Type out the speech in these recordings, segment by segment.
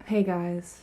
Hey guys.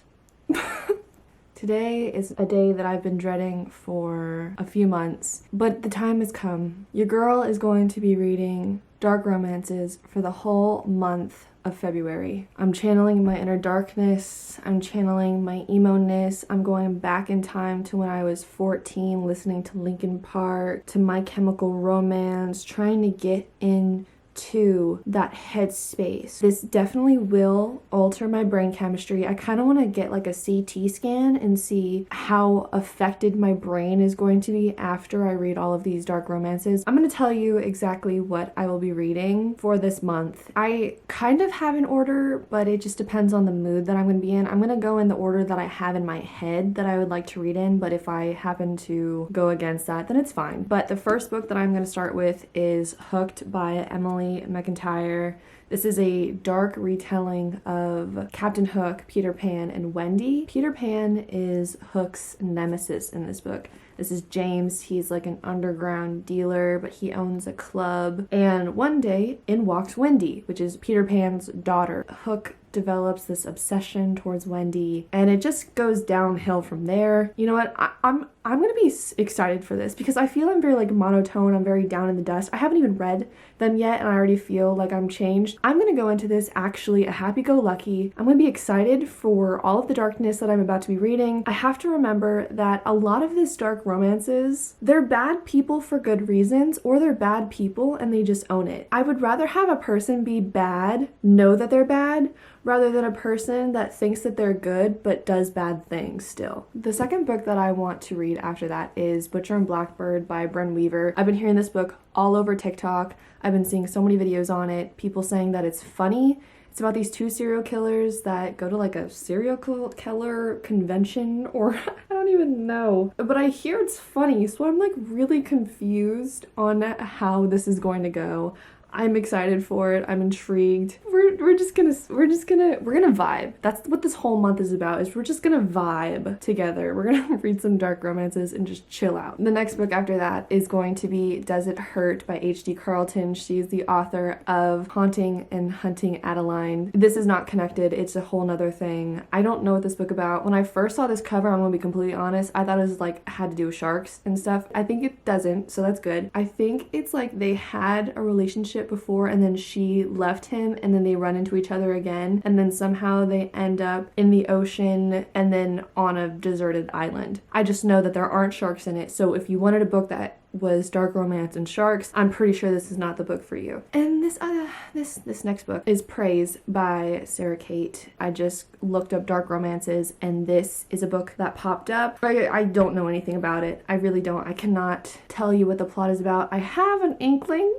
Today is a day that I've been dreading for a few months, but the time has come. Your girl is going to be reading dark romances for the whole month of February. I'm channeling my inner darkness, I'm channeling my emo-ness, I'm going back in time to when I was 14, listening to Linkin Park, to My Chemical Romance, trying to get into that headspace. This definitely will alter my brain chemistry. I kind of want to get like a CT scan and see how affected my brain is going to be after I read all of these dark romances. I'm going to tell you exactly what I will be reading for this month. I kind of have an order, but it just depends on the mood that I'm going to be in. I'm going to go in the order that I have in my head that I would like to read in, but if I happen to go against that, then it's fine. But the first book that I'm going to start with is Hooked by Emily McIntire. This is a dark retelling of Captain Hook, Peter Pan, and Wendy. Peter Pan is Hook's nemesis in this book. This is James. He's like an underground dealer, but he owns a club. And one day, in walks Wendy, which is Peter Pan's daughter. Hook develops this obsession towards Wendy, and it just goes downhill from there. You know what? I'm gonna be excited for this because I feel I'm very like monotone. I'm very down in the dust. I haven't even read them yet, and I already feel like I'm changed. I'm gonna go into this actually a happy-go-lucky. I'm gonna be excited for all of the darkness that I'm about to be reading. I have to remember that a lot of this dark romances, they're bad people for good reasons, or they're bad people and they just own it. I would rather have a person be bad, know that they're bad, rather than a person that thinks that they're good but does bad things still. The second book that I want to read after that is Butcher and Blackbird by Brynne Weaver. I've been hearing this book all over TikTok. I've been seeing so many videos on it, people saying that it's funny. It's about these two serial killers that go to like a serial killer convention, or I don't even know. But I hear it's funny, so I'm like really confused on how this is going to go. I'm excited for it. I'm intrigued. We're gonna vibe. That's what this whole month is about, is we're just gonna vibe together. We're gonna read some dark romances and just chill out. The next book after that is going to be Does It Hurt by H.D. Carlton. She's the author of Haunting and Hunting Adeline. This is not connected. It's a whole nother thing. I don't know what this book about. When I first saw this cover, I'm gonna be completely honest, I thought it was like had to do with sharks and stuff. I think it doesn't, so that's good. I think it's like they had a relationship before and then she left him and then they run into each other again and then somehow they end up in the ocean and then on a deserted island. I just know that there aren't sharks in it, so if you wanted a book that was dark romance and sharks, I'm pretty sure this is not the book for you. And this next book is Praise by Sarah Kate. I just looked up dark romances and this is a book that popped up. I don't know anything about it. I really don't. I cannot tell you what the plot is about. I have an inkling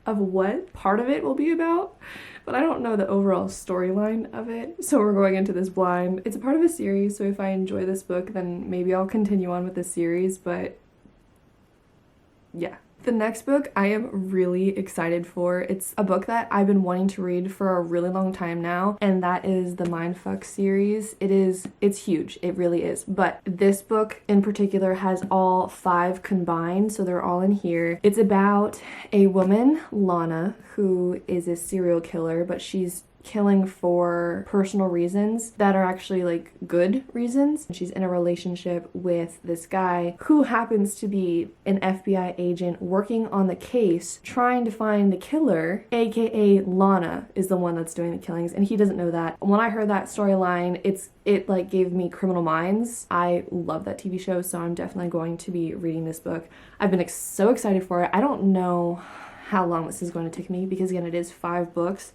of what part of it will be about, but I don't know the overall storyline of it. So we're going into this blind. It's a part of a series, so if I enjoy this book, then maybe I'll continue on with the series, but yeah. The next book I am really excited for. It's a book that I've been wanting to read for a really long time now, and that is the MindF series. It's huge. It really is. But this book in particular has all 5 combined, so they're all in here. It's about a woman, Lana, who is a serial killer, but she's killing for personal reasons that are actually like good reasons. She's in a relationship with this guy who happens to be an FBI agent working on the case trying to find the killer, aka Lana is the one that's doing the killings, and he doesn't know that. When I heard that storyline, it like gave me Criminal Minds. I love that TV show, so I'm definitely going to be reading this book. I've been so excited for it. I don't know how long this is going to take me because again, it is 5 books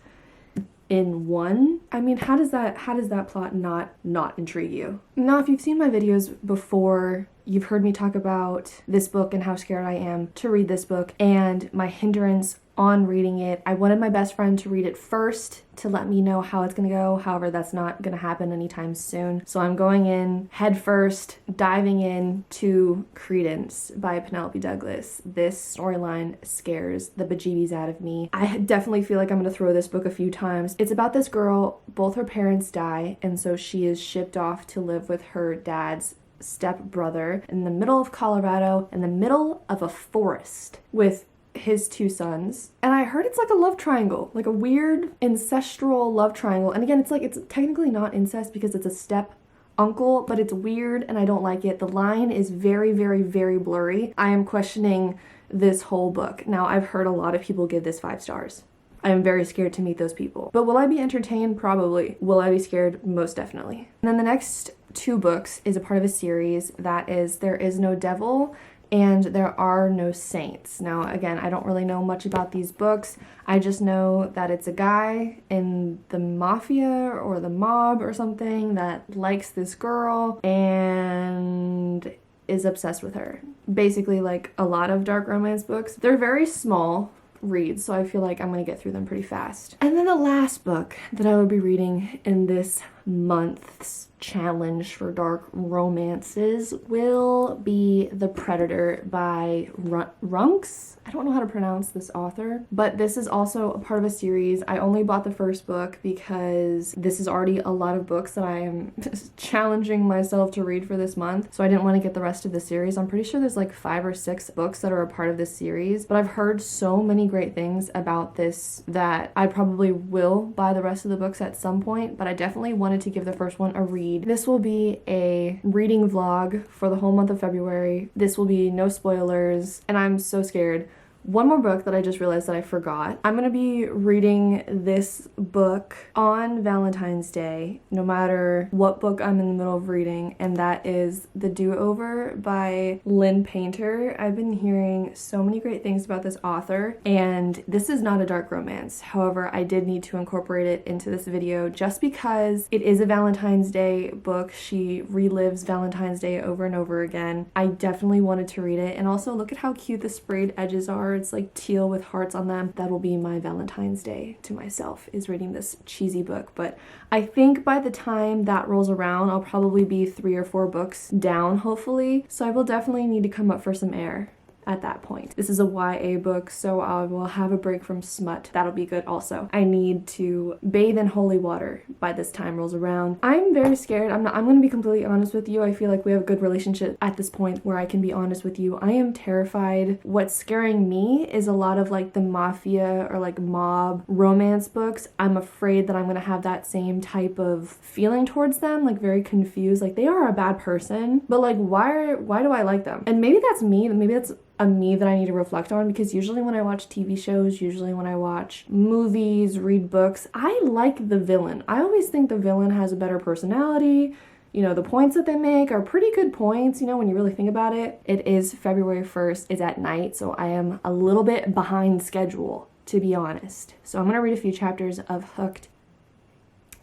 in one. I mean, how does that plot not intrigue you? Now, if you've seen my videos before, you've heard me talk about this book and how scared I am to read this book and my hindrance on reading it. I wanted my best friend to read it first to let me know how it's gonna go. However, that's not gonna happen anytime soon. So I'm going in head first, diving in to Credence by Penelope Douglas. This storyline scares the bejeebies out of me. I definitely feel like I'm gonna throw this book a few times. It's about this girl, both her parents die, and so she is shipped off to live with her dad's stepbrother in the middle of Colorado, in the middle of a forest with his 2 sons. And I heard it's like a love triangle, like a weird ancestral love triangle. And again, it's technically not incest because it's a step uncle, but it's weird and I don't like it. The line is very, very, very blurry. I am questioning this whole book. Now, I've heard a lot of people give this 5 stars. I am very scared to meet those people. But will I be entertained? Probably. Will I be scared? Most definitely. And then the next 2 books is a part of a series that is There Is No Devil and There Are No Saints. Now, again, I don't really know much about these books. I just know that it's a guy in the mafia or the mob or something that likes this girl and is obsessed with her. Basically, like a lot of dark romance books. They're very small reads, so I feel like I'm gonna get through them pretty fast. And then the last book that I will be reading in this month's challenge for dark romances will be The Predator by Runyx. I don't know how to pronounce this author, but this is also a part of a series. I only bought the first book because this is already a lot of books that I am challenging myself to read for this month, so I didn't want to get the rest of the series. I'm pretty sure there's like 5 or 6 books that are a part of this series, but I've heard so many great things about this that I probably will buy the rest of the books at some point, but I definitely wanted to give the first one a read. This will be a reading vlog for the whole month of February. This will be no spoilers, and I'm so scared. One more book that I just realized that I forgot. I'm gonna be reading this book on Valentine's Day, no matter what book I'm in the middle of reading, and that is The Do-Over by Lynn. I've been hearing so many great things about this author, and this is not a dark romance. However, I did need to incorporate it into this video just because it is a Valentine's Day book. She relives Valentine's Day over and over again. I definitely wanted to read it, and also look at how cute the sprayed edges are. It's like teal with hearts on them. That will be my Valentine's Day to myself, is reading this cheesy book. But I think by the time that rolls around, I'll probably be 3 or 4 books down, hopefully. So I will definitely need to come up for some air at that point. This is a YA book, so I will have a break from smut. That'll be good also. I need to bathe in holy water by this time rolls around. I'm very scared. I'm gonna be completely honest with you. I feel like we have a good relationship at this point where I can be honest with you. I am terrified. What's scaring me is a lot of like the mafia or like mob romance books. I'm afraid that I'm gonna have that same type of feeling towards them, like very confused. Like they are a bad person, but like why do I like them? And maybe that's me, maybe that's a me that I need to reflect on, because usually when I watch TV shows, usually when I watch movies, read books, I like the villain. I always think the villain has a better personality. You know, the points that they make are pretty good points, you know, when you really think about it. It is February 1st, it's at night, so I am a little bit behind schedule, to be honest. So I'm gonna read a few chapters of Hooked,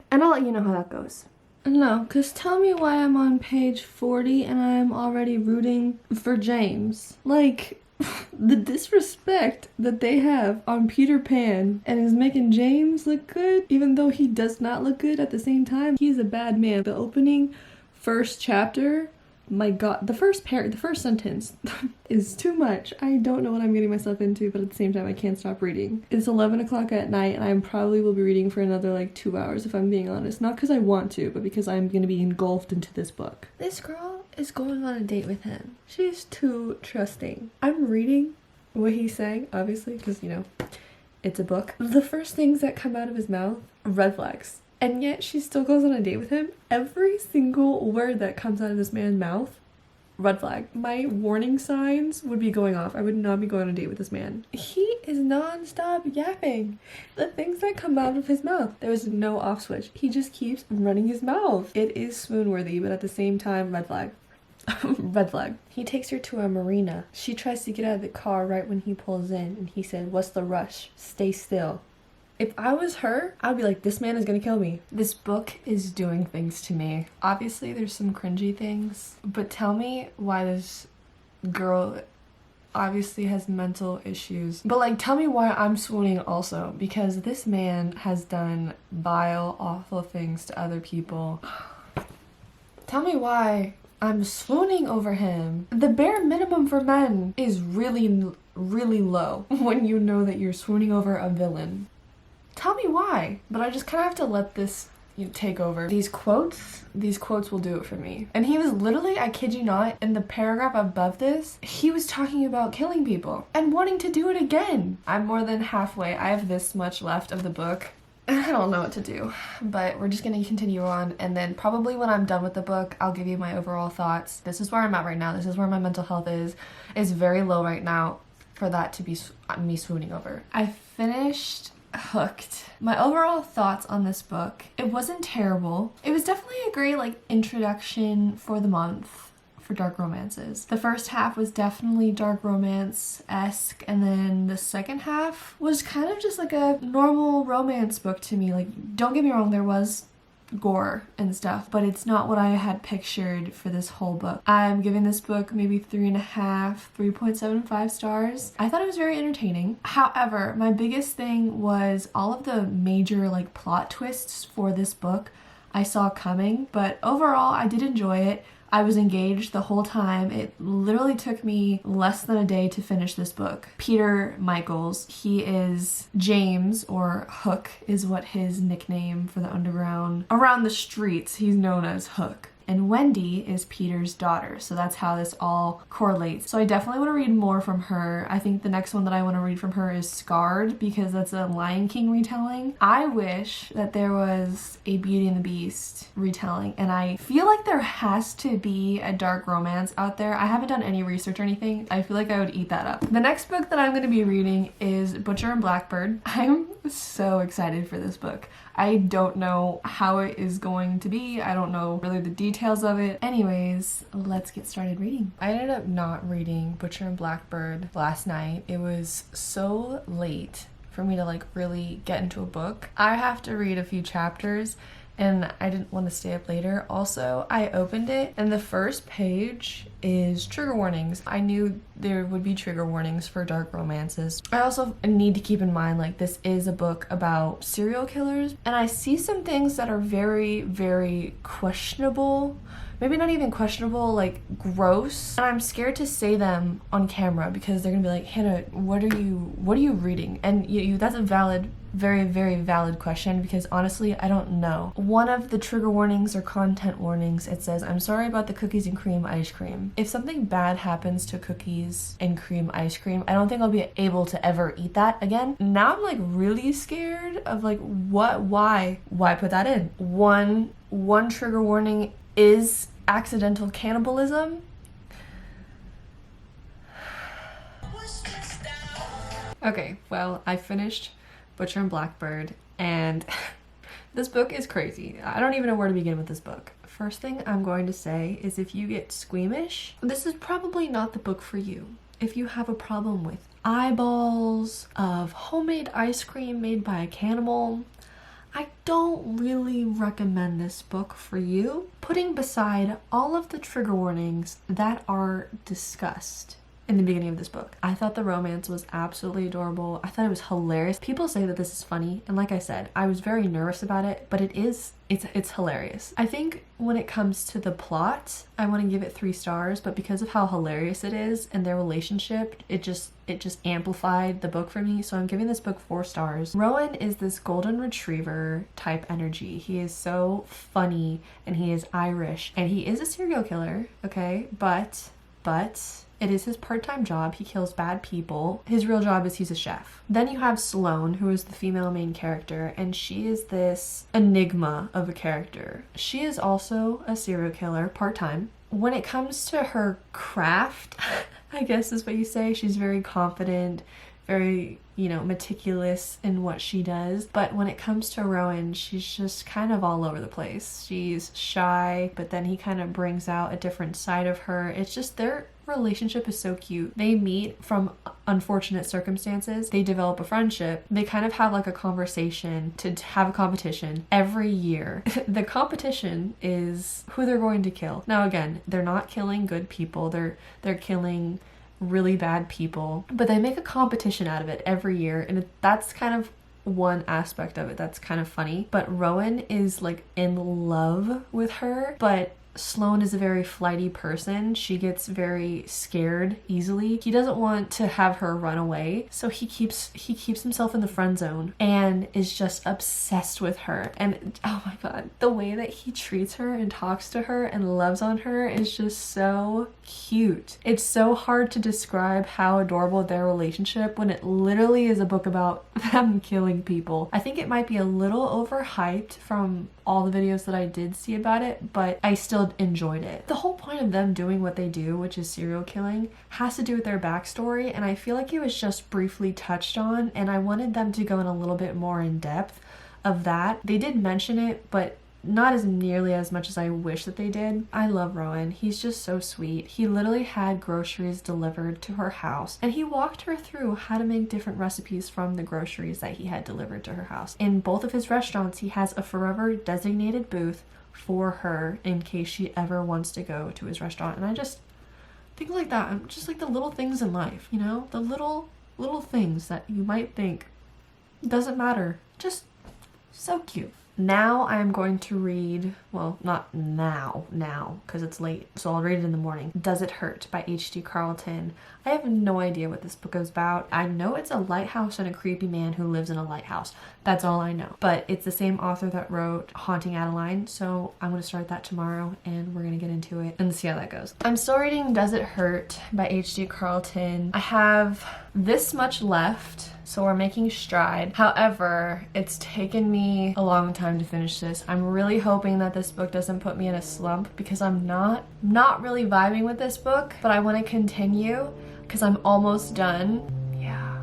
and I'll let you know how that goes. No, because tell me why I'm on page 40 and I'm already rooting for James. Like, the disrespect that they have on Peter Pan and is making James look good, even though he does not look good at the same time. He's a bad man. The opening first chapter, my god, the first sentence is too much. I don't know what I'm getting myself into, but at the same time I can't stop reading. It's 11 o'clock at night and I probably will be reading for another like 2 hours if I'm being honest. Not because I want to, but because I'm gonna be engulfed into this book. This girl is going on a date with him. She's too trusting. I'm reading what he's saying, obviously, because you know, it's a book. The first things that come out of his mouth, red flags. And yet she still goes on a date with him. Every single word that comes out of this man's mouth, red flag. My warning signs would be going off. I would not be going on a date with this man. He is non-stop yapping. The things that come out of his mouth, there's no off switch. He just keeps running his mouth. It is swoon-worthy, but at the same time, red flag. Red flag. He takes her to a marina. She tries to get out of the car right when he pulls in, and he said, "What's the rush? Stay still." If I was her, I'd be like, this man is gonna kill me. This book is doing things to me. Obviously, there's some cringy things, but tell me why this girl obviously has mental issues. But like, tell me why I'm swooning also, because this man has done vile, awful things to other people. Tell me why I'm swooning over him. The bare minimum for men is really, really low when you know that you're swooning over a villain. Tell me why. But I just kind of have to let this take over. These quotes will do it for me. And he was literally, I kid you not, in the paragraph above this, he was talking about killing people and wanting to do it again. I'm more than halfway. I have this much left of the book. I don't know what to do, but we're just gonna continue on, and then probably when I'm done with the book, I'll give you my overall thoughts. This is where I'm at right now. This is where my mental health is. It's very low right now for that to be me swooning over. I finished Hooked. My overall thoughts on this book, it wasn't terrible. It was definitely a great like introduction for the month for dark romances. The first half was definitely dark romance-esque, and then the second half was kind of just like a normal romance book to me. Like, don't get me wrong, there was gore and stuff, but it's not what I had pictured for this whole book. I'm giving this book maybe 3.75 stars. I thought it was very entertaining. However, my biggest thing was all of the major like plot twists for this book I saw coming, but overall I did enjoy it. I was engaged the whole time. It literally took me less than a day to finish this book. Peter Michaels, he is James, or Hook is what his nickname for the underground. Around the streets, he's known as Hook. And Wendy is Peter's daughter, so that's how this all correlates. So I definitely want to read more from her. I think the next one that I want to read from her is Scarred, because that's a Lion King retelling. I wish that there was a Beauty and the Beast retelling, and I feel like there has to be a dark romance out there. I haven't done any research or anything. I feel like I would eat that up. The next book that I'm going to be reading is Butcher and Blackbird. I'm so excited for this book. I don't know how it is going to be. I don't know really the details of it. Anyways, let's get started reading. I ended up not reading Butcher and Blackbird last night. It was so late for me to like really get into a book. I have to read a few chapters and I didn't want to stay up later. Also, I opened it and the first page is trigger warnings. I knew there would be trigger warnings for dark romances. I also need to keep in mind like this is a book about serial killers, and I see some things that are very, very questionable. Maybe not even questionable, like gross. And I'm scared to say them on camera because they're gonna be like, Hannah, what are you reading? And that's a valid, very, very valid question, because honestly, I don't know. One of the trigger warnings or content warnings, it says, I'm sorry about the cookies and cream ice cream. If something bad happens to cookies and cream ice cream, I don't think I'll be able to ever eat that again. Now I'm like really scared of like, why put that in? One trigger warning is accidental cannibalism. Okay, well, I finished Butcher and Blackbird, and this book is crazy. I don't even know where to begin with this book. First thing I'm going to say is if you get squeamish, this is probably not the book for you. If you have a problem with eyeballs of homemade ice cream made by a cannibal, I don't really recommend this book for you, putting beside all of the trigger warnings that are discussed in the beginning of this book. I thought the romance was absolutely adorable. I thought it was hilarious. People say that this is funny, and like I said, I was very nervous about it, but it's hilarious. I think when it comes to the plot, I want to give it 3 stars, but because of how hilarious it is and their relationship, it just amplified the book for me, so I'm giving this book 4 stars. Rowan is this golden retriever type energy. He is so funny, and he is Irish, and he is a serial killer, okay? But it is his part-time job. He kills bad people. His real job is he's a chef. Then you have Sloane, who is the female main character, and she is this enigma of a character. She is also a serial killer, part-time. When it comes to her craft, I guess is what you say, she's very confident, very, meticulous in what she does. But when it comes to Rowan, she's just kind of all over the place. She's shy, but then he kind of brings out a different side of her. It's just their relationship is so cute. They meet from unfortunate circumstances. They develop a friendship. They kind of have like a conversation to have a competition every year. The competition is who they're going to kill. Now again, they're not killing good people. They're killing really bad people, but they make a competition out of it every year, and that's kind of one aspect of it that's kind of funny. But Rowan is like in love with her, but Sloane is a very flighty person. She gets very scared easily. He doesn't want to have her run away, so he keeps himself in the friend zone and is just obsessed with her. And oh my god, the way that he treats her and talks to her and loves on her is just so cute. It's so hard to describe how adorable their relationship when it literally is a book about them killing people. I think it might be a little overhyped from all the videos that I did see about it, but I still enjoyed it. The whole point of them doing what they do, which is serial killing, has to do with their backstory, and I feel like it was just briefly touched on, and I wanted them to go in a little bit more in depth of that. They did mention it, but not as nearly as much as I wish that they did. I love Rowan. He's just so sweet. He literally had groceries delivered to her house, and he walked her through how to make different recipes from the groceries that he had delivered to her house. In both of his restaurants, he has a forever designated booth for her in case she ever wants to go to his restaurant. And I just think like that. I'm just like the little things in life, you know? The little things that you might think doesn't matter. Just so cute. Now I am going to read, well, not now, because it's late, so I'll read it in the morning. Does It Hurt by H.D. Carlton. I have no idea what this book is about. I know it's a lighthouse and a creepy man who lives in a lighthouse. That's all I know. But it's the same author that wrote Haunting Adeline, so I'm going to start that tomorrow and we're going to get into it and see how that goes. I'm still reading Does It Hurt by H.D. Carlton. I have this much left, so we're making stride. However, it's taken me a long time to finish this. I'm really hoping that this book doesn't put me in a slump because I'm not really vibing with this book, but I want to continue because I'm almost done. Yeah.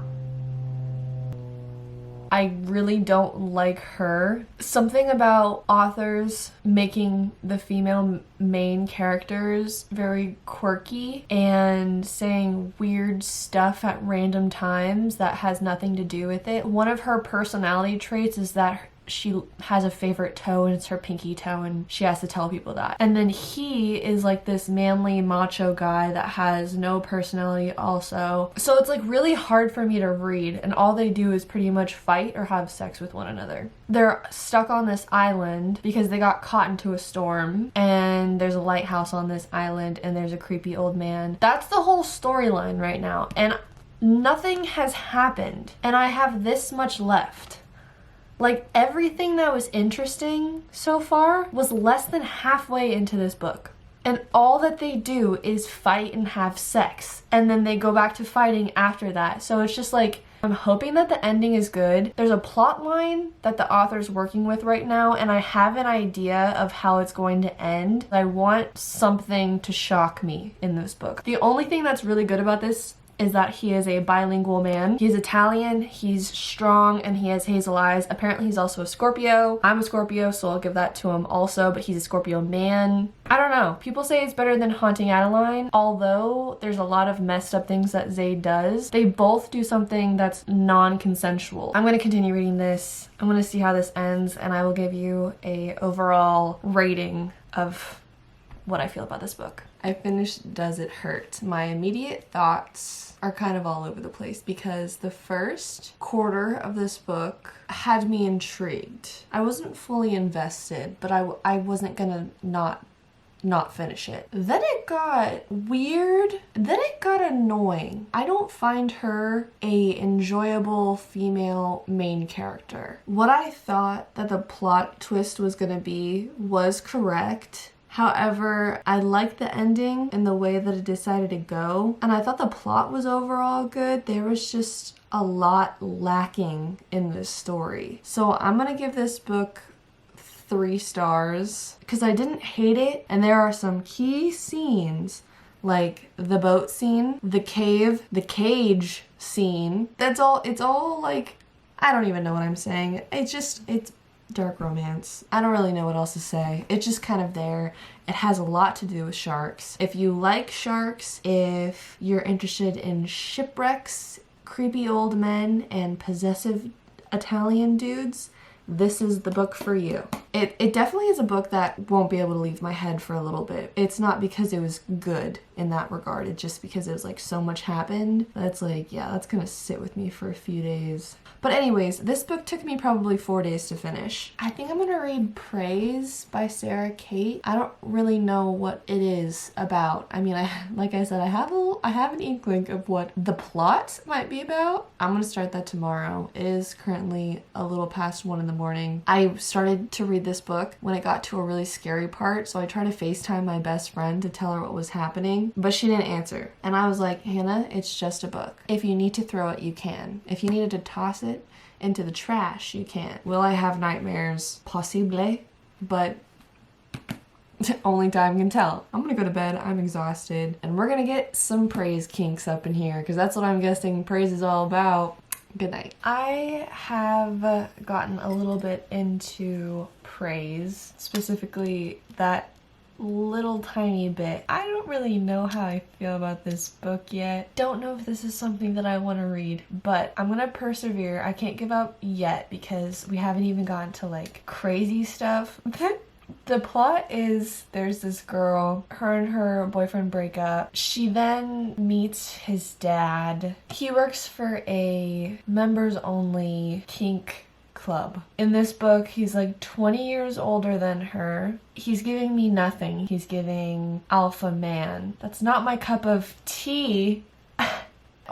I really don't like her. Something about authors making the female main characters very quirky and saying weird stuff at random times that has nothing to do with it. One of her personality traits is that she has a favorite toe and it's her pinky toe and she has to tell people that. And then he is like this manly macho guy that has no personality also. So it's like really hard for me to read, and all they do is pretty much fight or have sex with one another. They're stuck on this island because they got caught into a storm, and there's a lighthouse on this island and there's a creepy old man. That's the whole storyline right now, and nothing has happened, and I have this much left. Like, everything that was interesting so far was less than halfway into this book. And all that they do is fight and have sex. And then they go back to fighting after that. So it's just like, I'm hoping that the ending is good. There's a plot line that the author's working with right now, and I have an idea of how it's going to end. I want something to shock me in this book. The only thing that's really good about this is that he is a bilingual man. He's Italian, he's strong, and he has hazel eyes. Apparently he's also a Scorpio. I'm a Scorpio, so I'll give that to him also, but he's a Scorpio man. I don't know. People say it's better than Haunting Adeline, although there's a lot of messed up things that Zaid does. They both do something that's non-consensual. I'm going to continue reading this. I'm going to see how this ends, and I will give you a overall rating of what I feel about this book. I finished Does It Hurt? My immediate thoughts are kind of all over the place because the first quarter of this book had me intrigued. I wasn't fully invested, but I wasn't gonna not finish it. Then it got weird. Then it got annoying. I don't find her a enjoyable female main character. What I thought that the plot twist was gonna be was correct. However, I liked the ending and the way that it decided to go, and I thought the plot was overall good. There was just a lot lacking in this story. So I'm gonna give this book 3 stars because I didn't hate it, and there are some key scenes like the boat scene, the cave, the cage scene. It's all like, I don't even know what I'm saying. It's dark romance. I don't really know what else to say. It's just kind of there. It has a lot to do with sharks. If you like sharks, if you're interested in shipwrecks, creepy old men, and possessive Italian dudes, this is the book for you. It definitely is a book that won't be able to leave my head for a little bit. It's not because it was good in that regard. It's just because it was like so much happened. That's like, yeah, that's gonna sit with me for a few days. But anyways, this book took me probably 4 days to finish. I think I'm gonna read Praise by Sarah Kate. I don't really know what it is about. I mean, like I said, I have an inkling of what the plot might be about. I'm gonna start that tomorrow. It is currently a little past 1 in the morning. I started to read this book when it got to a really scary part, so I tried to FaceTime my best friend to tell her what was happening, but she didn't answer. And I was like, Hannah, it's just a book. If you need to throw it, you can. If you needed to toss it into the trash, you can. Will I have nightmares? Possible, but only time can tell. I'm gonna go to bed, I'm exhausted, and we're gonna get some praise kinks up in here, because that's what I'm guessing praise is all about. Good night. I have gotten a little bit into praise, specifically that little tiny bit. I don't really know how I feel about this book yet. Don't know if this is something that I want to read, but I'm gonna persevere. I can't give up yet because we haven't even gotten to like crazy stuff. The plot is there's this girl, her and her boyfriend break up. She then meets his dad. He works for a members only kink club. In this book, he's like 20 years older than her. He's giving me nothing. He's giving alpha man. That's not my cup of tea.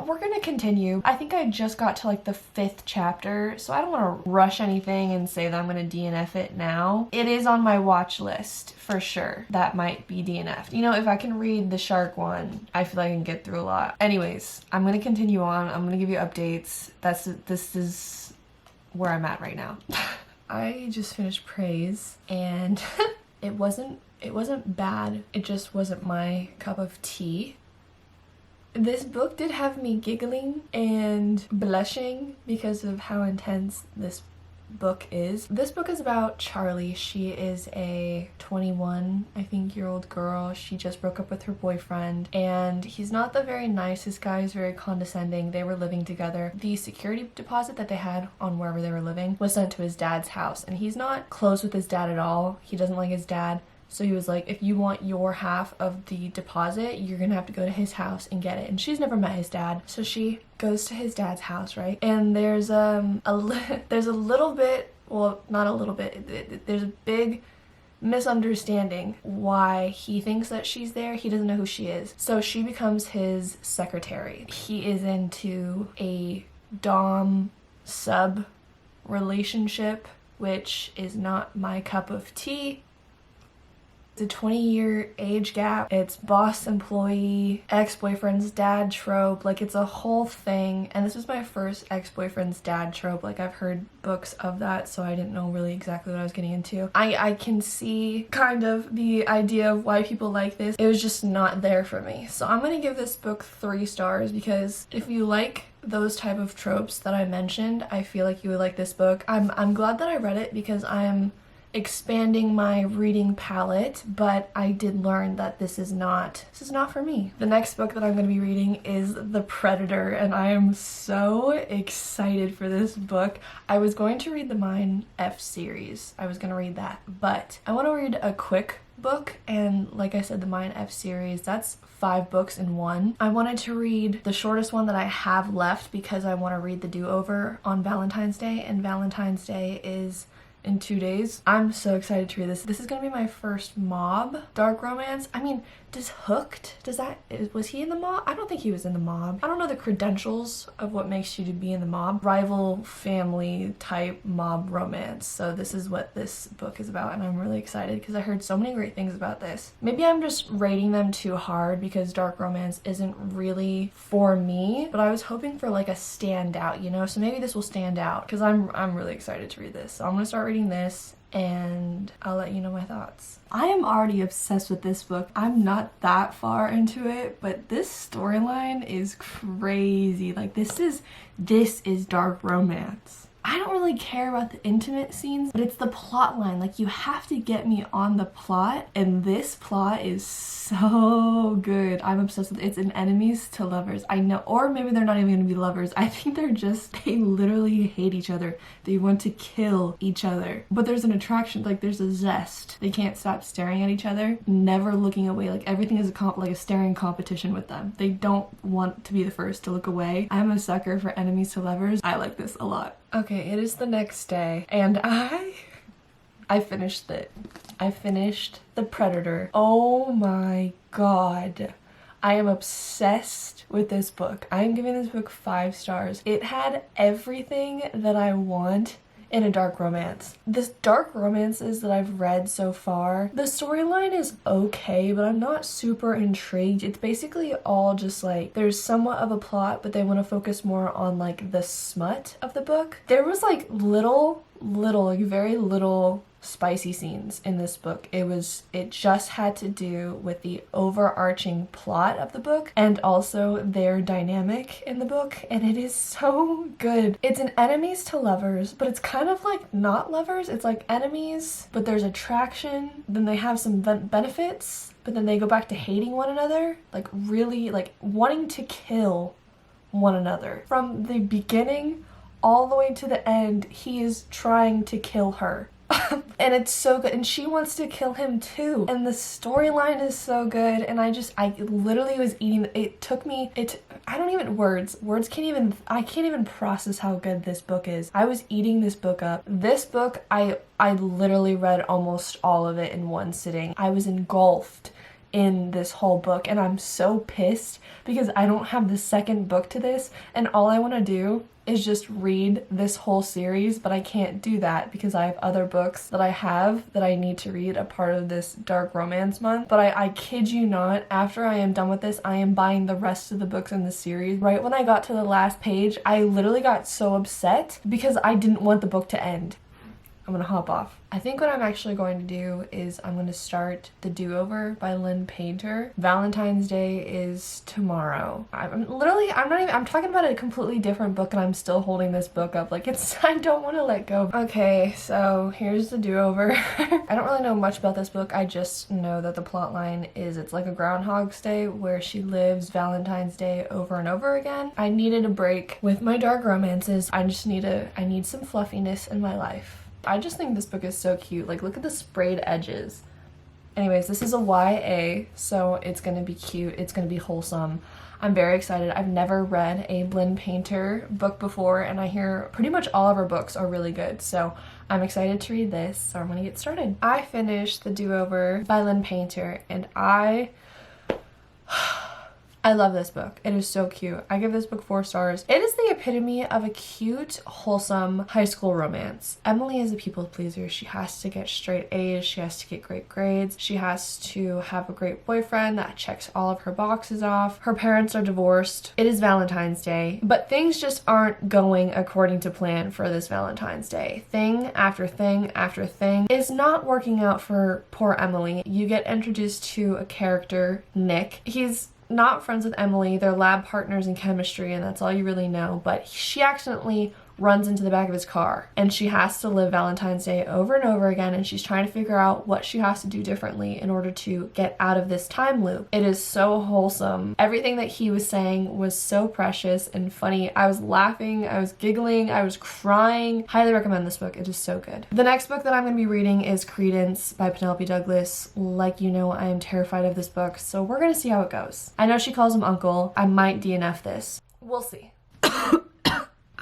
We're gonna continue. I think I just got to like the 5th chapter, so I don't want to rush anything and say that I'm gonna DNF it now. It is on my watch list for sure. That might be DNF'd. You know, if I can read the shark one, I feel like I can get through a lot. Anyways, I'm gonna continue on. I'm gonna give you updates. This is where I'm at right now. I just finished Praise, and it wasn't bad. It just wasn't my cup of tea. This book did have me giggling and blushing because of how intense this book is. This book is about Charlie. She is a 21, I think, year old girl. She just broke up with her boyfriend, and he's not the very nicest guy. He's very condescending. They were living together. The security deposit that they had on wherever they were living was sent to his dad's house, and he's not close with his dad at all. He doesn't like his dad. So he was like, if you want your half of the deposit, you're gonna have to go to his house and get it. And she's never met his dad. So she goes to his dad's house, right? And there's there's a little bit, well, not a little bit, there's a big misunderstanding why he thinks that she's there. He doesn't know who she is. So she becomes his secretary. He is into a dom sub relationship, which is not my cup of tea. It's a 20-year age gap. It's boss employee, ex-boyfriend's dad trope. Like, it's a whole thing. And this was my first ex-boyfriend's dad trope. Like, I've heard books of that, so I didn't know really exactly what I was getting into. I can see kind of the idea of why people like this. It was just not there for me. So I'm gonna give this book 3 stars, because if you like those type of tropes that I mentioned, I feel like you would like this book. I'm glad that I read it, because I'm expanding my reading palette, but I did learn that this is not for me. The next book that I'm going to be reading is The Predator, and I am so excited for this book. I was going to read the MindF series. I was going to read that, but I want to read a quick book, and like I said, the MindF series, that's 5 books in one. I wanted to read the shortest one that I have left because I want to read the Do-Over on Valentine's Day, and Valentine's Day is in 2 days. I'm so excited to read this. This is gonna be my first mob dark romance. I mean, was he in the mob? I don't think he was in the mob. I don't know the credentials of what makes you to be in the mob. Rival family type mob romance. So this is what this book is about, and I'm really excited because I heard so many great things about this. Maybe I'm just rating them too hard because dark romance isn't really for me, but I was hoping for like a standout, you know? So maybe this will stand out because I'm really excited to read this. So I'm gonna start reading this, and I'll let you know my thoughts. I am already obsessed with this book. I'm not that far into it, but this storyline is crazy. Like, this is dark romance. I don't really care about the intimate scenes, but it's the plot line. Like, you have to get me on the plot, and this plot is so good. I'm obsessed with it. It's an enemies to lovers. I know, or maybe they're not even gonna be lovers. I think they literally hate each other. They want to kill each other. But there's an attraction, like there's a zest. They can't stop staring at each other, never looking away. Like, everything is like a staring competition with them. They don't want to be the first to look away. I'm a sucker for enemies to lovers. I like this a lot. Okay, it is the next day, and I finished it. I finished The Predator. Oh my god. I am obsessed with this book. I am giving this book 5 stars. It had everything that I want in a dark romance. The dark romances that I've read so far, the storyline is okay, but I'm not super intrigued. It's basically all just like, there's somewhat of a plot, but they want to focus more on like the smut of the book. There was like like very little spicy scenes in this book. It just had to do with the overarching plot of the book and also their dynamic in the book, and it is so good. It's an enemies to lovers, but it's kind of like not lovers. It's like enemies, but there's attraction, then they have some benefits, but then they go back to hating one another, like really like wanting to kill one another. From the beginning all the way to the end, he is trying to kill her. And it's so good, and she wants to kill him too, and the storyline is so good, and I literally was eating it. Took me I can't even process how good this book is. I was eating this book up. This book, I literally read almost all of it in one sitting. I was engulfed in this whole book, and I'm so pissed because I don't have the second book to this, and all I want to do is just read this whole series, but I can't do that because I have other books that I need to read a part of this dark romance month. But I kid you not, after I am done with this, I am buying the rest of the books in the series. Right when I got to the last page, I literally got so upset because I didn't want the book to end. I'm gonna hop off. I think what I'm actually going to do is I'm going to start The Do-Over by Lynn Painter. Valentine's Day is tomorrow. I'm talking about a completely different book, and I'm still holding this book up like I don't want to let go. Okay, so here's The Do-Over. I don't really know much about this book. I just know that the plot line is it's like a Groundhog's Day where she lives Valentine's Day over and over again. I needed a break with my dark romances. I need some fluffiness in my life. I just think this book is so cute. Like, look at the sprayed edges. Anyways, this is a YA, so it's gonna be cute. It's gonna be wholesome. I'm very excited. I've never read a Lynn Painter book before, and I hear pretty much all of her books are really good, so I'm excited to read this, so I'm gonna get started. I finished The Do-Over by Lynn Painter, and I love this book. It is so cute. I give this book 4 stars. It is the epitome of a cute, wholesome high school romance. Emily is a people pleaser. She has to get straight A's. She has to get great grades. She has to have a great boyfriend that checks all of her boxes off. Her parents are divorced. It is Valentine's Day, but things just aren't going according to plan for this Valentine's Day. Thing after thing after thing is not working out for poor Emily. You get introduced to a character, Nick. He's not friends with Emily. They're lab partners in chemistry, and that's all you really know, but she accidentally runs into the back of his car, and she has to live Valentine's Day over and over again, and she's trying to figure out what she has to do differently in order to get out of this time loop. It is so wholesome. Everything that he was saying was so precious and funny. I was laughing, I was giggling, I was crying. Highly recommend this book. It is so good. The next book that I'm going to be reading is Credence by Penelope Douglas. Like you know, I am terrified of this book, so we're going to see how it goes. I know she calls him uncle. I might DNF this. We'll see.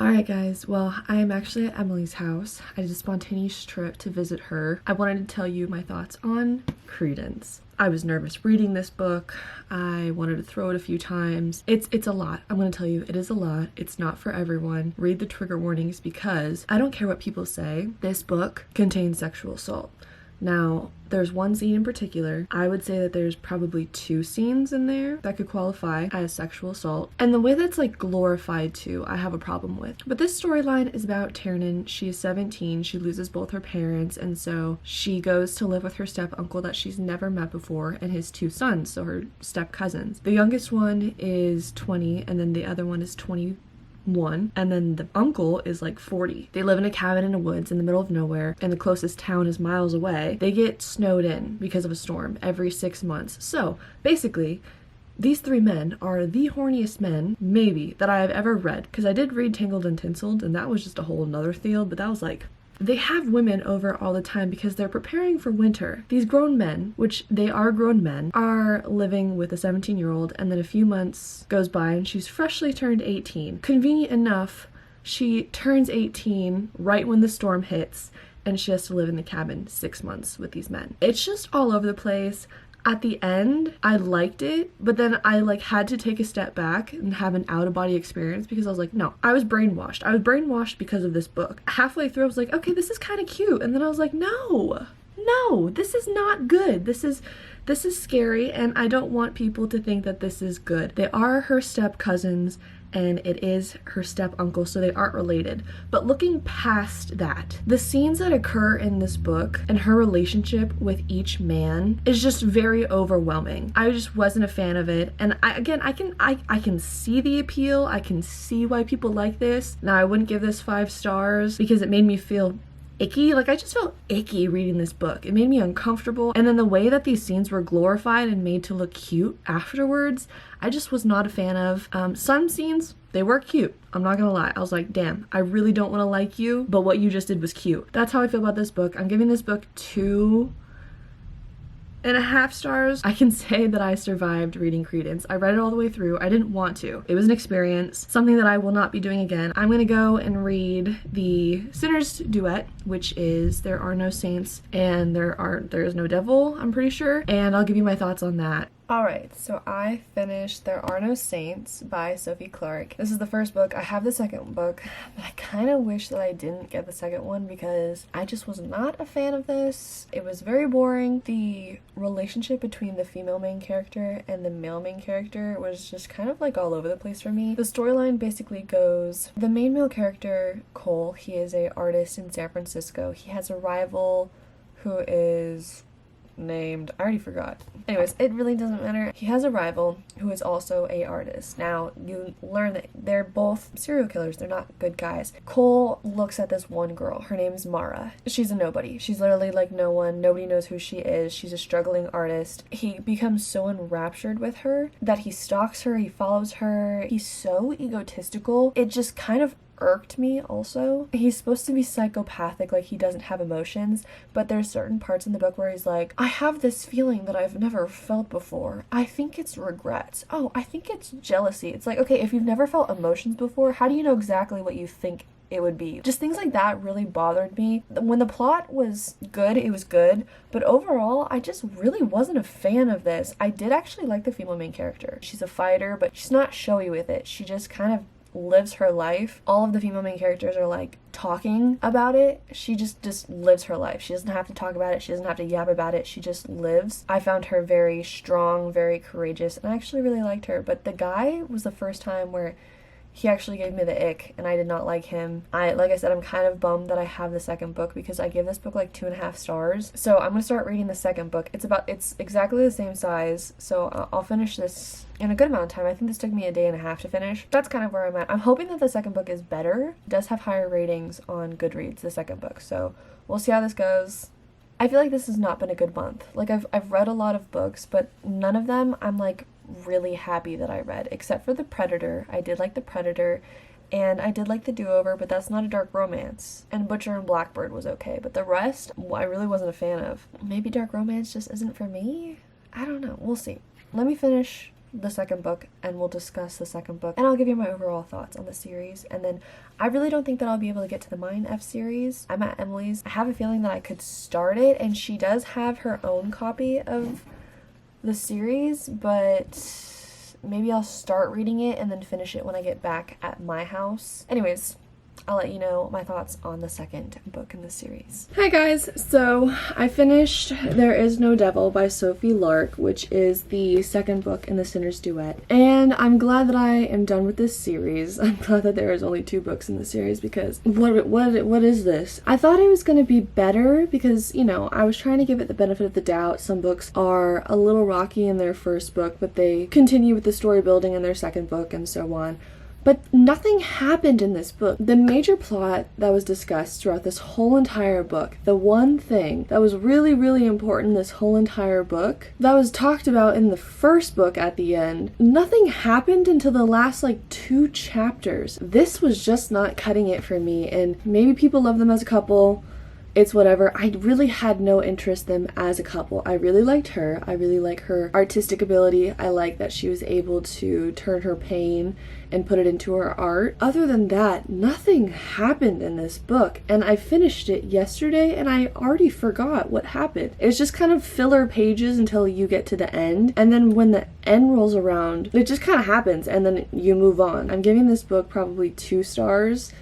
Alright guys, well, I am actually at Emily's house. I did a spontaneous trip to visit her. I wanted to tell you my thoughts on Credence. I was nervous reading this book. I wanted to throw it a few times. It's a lot. I'm going to tell you, it is a lot. It's not for everyone. Read the trigger warnings because I don't care what people say. This book contains sexual assault. Now, there's one scene in particular. I would say that there's probably 2 scenes in there that could qualify as sexual assault. And the way that's like glorified too, I have a problem with. But this storyline is about Tiernan. She is 17. She loses both her parents, and so she goes to live with her step uncle that she's never met before and his 2 sons, so her step cousins. The youngest one is 20, and then the other one is 21. 1, and then the uncle is like 40. They live in a cabin in the woods in the middle of nowhere, and the closest town is miles away. They get snowed in because of a storm every 6 months. So basically, these 3 men are the horniest men, maybe, that I have ever read. Because I did read Tangled and Tinseled, and that was just a whole nother field, but that was like, they have women over all the time because they're preparing for winter. These grown men, which they are grown men, are living with a 17-year-old, and then a few months goes by and she's freshly turned 18. Convenient enough, she turns 18 right when the storm hits, and she has to live in the cabin 6 months with these men. It's just all over the place. At the end, I liked it, but then I like had to take a step back and have an out-of-body experience because I was like, no, I was brainwashed. I was brainwashed because of this book. Halfway through, I was like, okay, this is kind of cute. And then I was like, no, this is not good. This is scary, and I don't want people to think that this is good. They are her step cousins, and it is her step uncle, so they aren't related. But looking past that, the scenes that occur in this book and her relationship with each man is just very overwhelming. I just wasn't a fan of it, and I can see the appeal. I can see why people like this. Now, I wouldn't give this 5 stars because it made me feel icky. Like, I just felt icky reading this book. It made me uncomfortable, and then the way that these scenes were glorified and made to look cute afterwards, I just was not a fan of. Some scenes, they were cute. I'm not gonna lie. I was like, damn, I really don't want to like you, but what you just did was cute. That's how I feel about this book. I'm giving this book 2.5 stars. I can say that I survived reading Credence. I read it all the way through. I didn't want to. It was an experience, something that I will not be doing again. I'm gonna go and read the Sinner's Duet, which is There Are No Saints and There Is No Devil, I'm pretty sure, and I'll give you my thoughts on that. Alright, so I finished There Are No Saints by Sophie Clark. This is the first book. I have the second book, but I kind of wish that I didn't get the second one because I just was not a fan of this. It was very boring. The relationship between the female main character and the male main character was just kind of like all over the place for me. The storyline basically goes, the main male character, Cole, he is an artist in San Francisco. He has a rival who is named, I already forgot. Anyways, it really doesn't matter. He has a rival who is also a artist. Now, you learn that they're both serial killers. They're not good guys. Cole looks at this one girl. Her name is Mara. She's a nobody. She's literally like no one. Nobody knows who she is. She's a struggling artist. He becomes so enraptured with her that he stalks her. He follows her. He's so egotistical. It just kind of irked me also. He's supposed to be psychopathic, like he doesn't have emotions, but there's certain parts in the book where he's like, I have this feeling that I've never felt before. I think it's regrets. Oh, I think it's jealousy. It's like, okay, if you've never felt emotions before, how do you know exactly what you think it would be? Just things like that really bothered me. When the plot was good, it was good, but overall, I just really wasn't a fan of this. I did actually like the female main character. She's a fighter, but she's not showy with it. She just kind of lives her life. All of the female main characters are like talking about it. She just lives her life. She doesn't have to talk about it. She doesn't have to yap about it. She just lives. I found her very strong, very courageous, and I actually really liked her. But the guy was the first time where he actually gave me the ick, and I did not like him. Like I said, I'm kind of bummed that I have the second book because I gave this book like 2.5 stars. So I'm gonna start reading the second book. It's exactly the same size, so I'll finish this in a good amount of time. I think this took me 1.5 days to finish. That's kind of where I'm at. I'm hoping that the second book is better. It does have higher ratings on Goodreads, the second book, so we'll see how this goes. I feel like this has not been a good month. Like I've read a lot of books, but none of them I'm like really happy that I read, except for The Predator. I did like The Predator, and I did like The Do-Over, but that's not a dark romance. And Butcher and Blackbird was okay, but the rest, I really wasn't a fan of. Maybe dark romance just isn't for me? I don't know. We'll see. Let me finish the second book, and we'll discuss the second book, and I'll give you my overall thoughts on the series. And then I really don't think that I'll be able to get to the MindF series. I'm at Emily's. I have a feeling that I could start it, and she does have her own copy of the series, but maybe I'll start reading it and then finish it when I get back at my house. Anyways, I'll let you know my thoughts on the second book in the series. Hi guys, so I finished There Is No Devil by Sophie Lark, which is the second book in the Sinner's Duet, and I'm glad that I am done with this series. I'm glad that there is only 2 books in the series because what is this? I thought it was going to be better because, you know, I was trying to give it the benefit of the doubt. Some books are a little rocky in their first book, but they continue with the story building in their second book and so on. But nothing happened in this book. The major plot that was discussed throughout this whole entire book, the one thing that was really, really important in this whole entire book, that was talked about in the first book at the end, nothing happened until the last like 2 chapters. This was just not cutting it for me, and maybe people love them as a couple. It's whatever. I really had no interest in them as a couple. I really liked her. I really like her artistic ability. I like that she was able to turn her pain and put it into her art. Other than that, nothing happened in this book, and I finished it yesterday and I already forgot what happened. It's just kind of filler pages until you get to the end, and then when the end rolls around, it just kind of happens and then you move on. I'm giving this book probably 2 stars.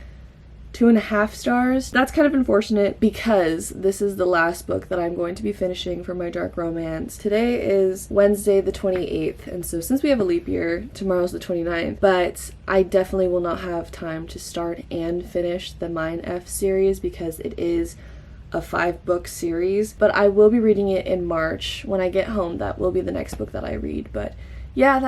2.5 stars. That's kind of unfortunate because this is the last book that I'm going to be finishing for my dark romance. Today is Wednesday the 28th, and so since we have a leap year, tomorrow's the 29th, but I definitely will not have time to start and finish the MindF series because it is a 5-book series, but I will be reading it in March. When I get home, that will be the next book that I read. But yeah,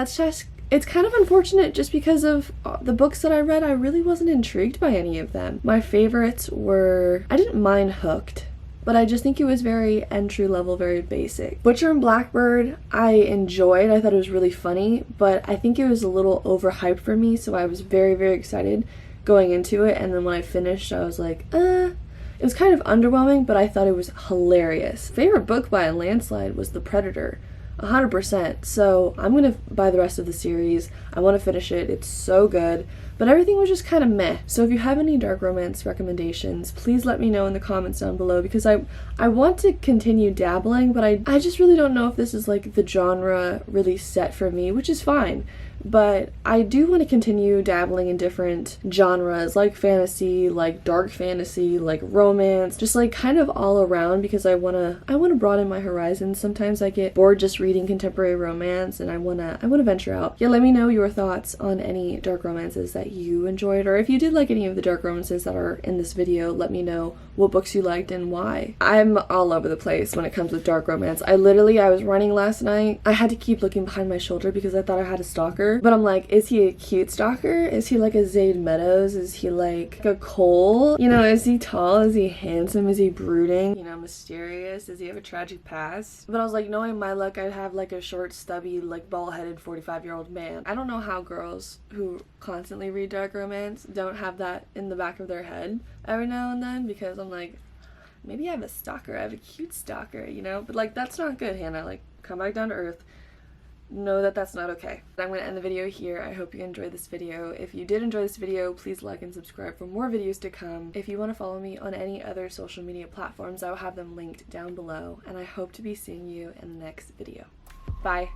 it's kind of unfortunate just because of the books that I read. I really wasn't intrigued by any of them. My favorites were, I didn't mind Hooked, but I just think it was very entry level, very basic. Butcher and Blackbird, I enjoyed. I thought it was really funny, but I think it was a little overhyped for me, so I was very, very excited going into it, and then when I finished, I was like, it was kind of underwhelming, but I thought it was hilarious. Favorite book by a landslide was The Predator. 100%. So I'm gonna buy the rest of the series. I want to finish it. It's so good, but everything was just kind of meh. So if you have any dark romance recommendations, please let me know in the comments down below, because I want to continue dabbling, but I just really don't know if this is like the genre really set for me, which is fine. But I do want to continue dabbling in different genres, like fantasy, like dark fantasy, like romance, just like kind of all around, because I want to broaden my horizons. Sometimes I get bored just reading contemporary romance, and I want to venture out. Yeah, let me know your thoughts on any dark romances that you enjoyed, or if you did like any of the dark romances that are in this video, let me know what books you liked and why. I'm all over the place when it comes with dark romance. I was running last night. I had to keep looking behind my shoulder because I thought I had a stalker. But I'm like, is he a cute stalker? Is he like a Zayd Meadows? Is he like a Cole? You know, is he tall? Is he handsome? Is he brooding? You know, mysterious? Does he have a tragic past? But I was like, knowing my luck, I'd have like a short, stubby, like bald-headed 45-year-old man. I don't know how girls who constantly read dark romance don't have that in the back of their head every now and then, because I'm like, maybe I have a stalker. I have a cute stalker, you know? But like, that's not good, Hannah. Like, come back down to earth. Know that that's not okay. I'm going to end the video here. I hope you enjoyed this video. If you did enjoy this video, please like and subscribe for more videos to come. If you want to follow me on any other social media platforms, I will have them linked down below, and I hope to be seeing you in the next video. Bye!